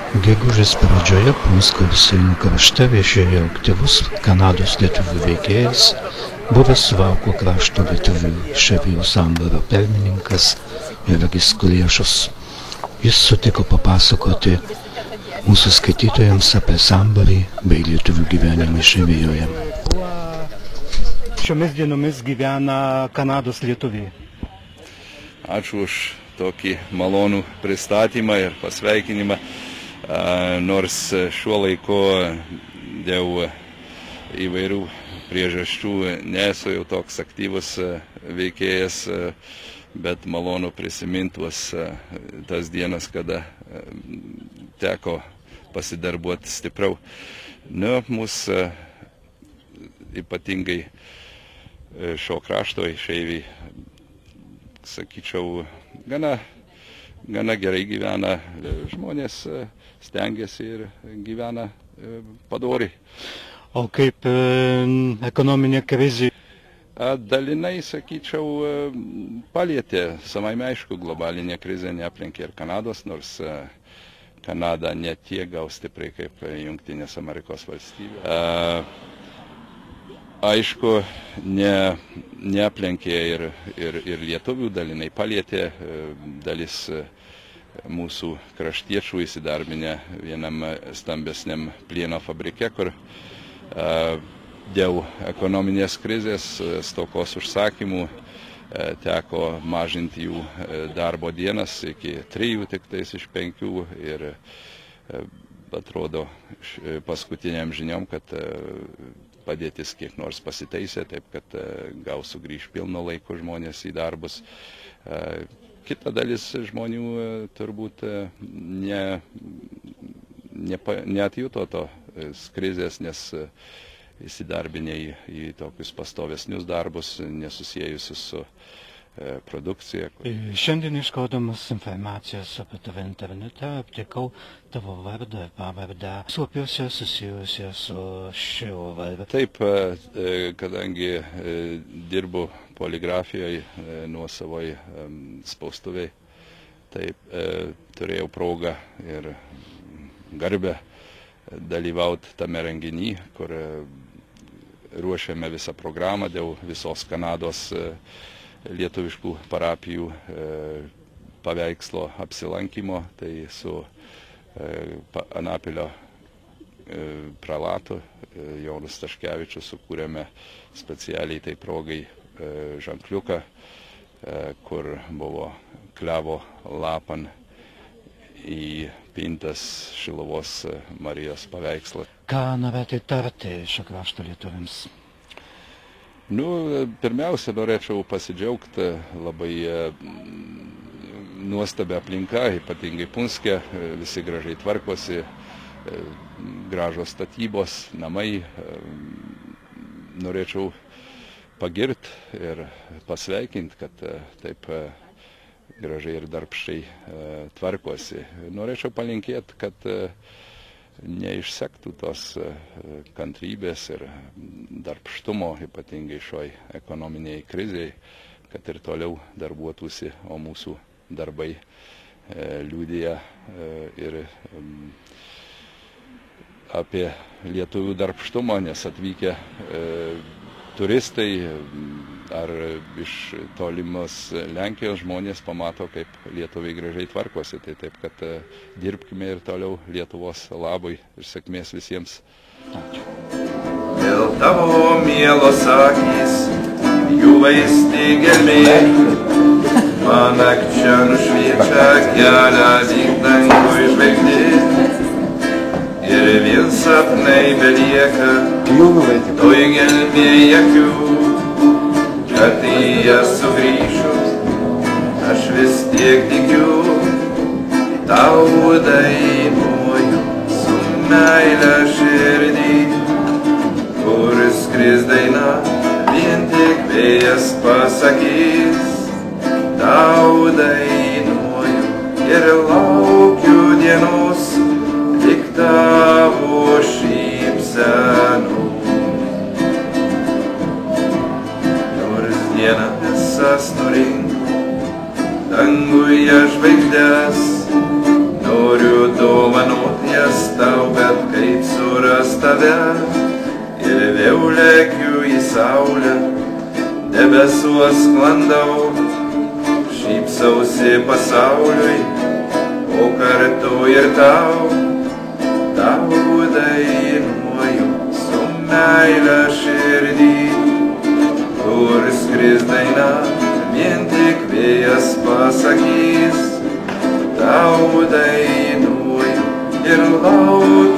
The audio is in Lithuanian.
Gegužės pradžioje Punsko Visagino krašte viešėjo aktyvus Kanados lietuvių veikėjas, buvęs Suvalkų krašto lietuvių išeivijų sambūrio pirmininkas Jurgis Kuliešas. Jis sutiko papasakoti mūsų skaitytojams apie sambūrį bei lietuvių gyvenimą išeivijoje. Šiomis dienomis gyvena Kanados lietuviai. Ačiū už tokį malonų pristatymą ir pasveikinimą. Nors šiuo laiku dėl įvairių priežasčių nesu jau toks aktyvus veikėjas, bet malonu prisiminti tas dienas, kada teko pasidarbuoti stipriau. Mūsų ypatingai šio krašto išeiviai, sakyčiau, gana gerai gyvena, žmonės stengiasi ir gyvena padoriai. O kaip ekonominė krizė? Dalinai, sakyčiau, palietė, savaime aišku, globalinė krizė neaplenkė ir Kanados, nors Kanada ne tiek gal stipriai kaip Jungtinės Amerikos valstybės. Aišku, neaplenkė ir lietuvių, dalinai palietė, dalis mūsų kraštiečių įsidarbinę vienam stambesniam plieno fabrike, kur dėl ekonominės krizės, stokos užsakymų teko mažinti jų darbo dienas iki 3 tiktais iš 5 ir atrodo paskutiniam žiniom, kad padėtis kiek nors pasitaisė, taip kad gal sugrįž pilno laiko žmonės į darbus. Kita dalis žmonių turbūt neatjuto tos krizės, nes įsidarbinė į tokius pastovesnius darbus, nesusijusius su produkcija. Šiandien iškodamas informacijos apie tave internete aptikau tavo vardą ir pavardę. Suopiuose susijusia su šiuo vardu. Taip, kadangi dirbu poligrafijoje nuosavoj spaustuviai, taip turėjau progą ir garbę dalyvauti tame renginį, kur ruošiame visą programą dėl visos Kanados lietuviškų parapijų paveikslo apsilankymo, tai su Anapilio pralatu Jonu Staškevičiu sukūrėme specialiai tai progai ženkliuką, kur buvo klevo lapan įpintas Šiluvos Marijos paveikslas. Ką norėtumėte tarti šio krašto lietuviams? Pirmiausia, norėčiau pasidžiaugti labai nuostabia aplinka, ypatingai Punske, visi gražiai tvarkosi, gražos statybos, namai. Norėčiau pagirti ir pasveikinti, kad taip gražiai ir darbščiai tvarkosi. Norėčiau palinkėti, kad neišsektų tos kantrybės ir darbštumo, ypatingai šioj ekonominiai kriziai, kad ir toliau darbuotųsi, o mūsų darbai liudija ir apie lietuvių darbštumą, nes atvykę turistai ar iš tolimos Lenkijos žmonės pamato, kaip lietuviai gražiai tvarkosi. Tai taip, kad dirbkime ir toliau Lietuvos labui ir sėkmės visiems. Ačiū. Dėl tavo mielos akys, jų vaisti gelmė, man nakčia nušviečia kelią lyg dangui žvaigždė. Ir vien sapnai belieka, toj gelmėj akių, kad į jas sugrįšiu, aš vis tiek tikiu, tau dainuoju su meile širdį, kur skris daina, vien tik vėjas pasakys, tau dainuoju ir laukiu dienos, tik tavo šypsenų. Nors diena visas nurinko, danguje žvaigždės, noriu dovanoti ras tau, bet kaip suras tave. Ir vėl lėkiu į saulę, debesuos sklandau, šypsausi pasauliui, o kartu ir tau dainuoju su meile širdį. Kur skris daina, vien tik vėjas pasakys, tau dainuoju ir laukiu.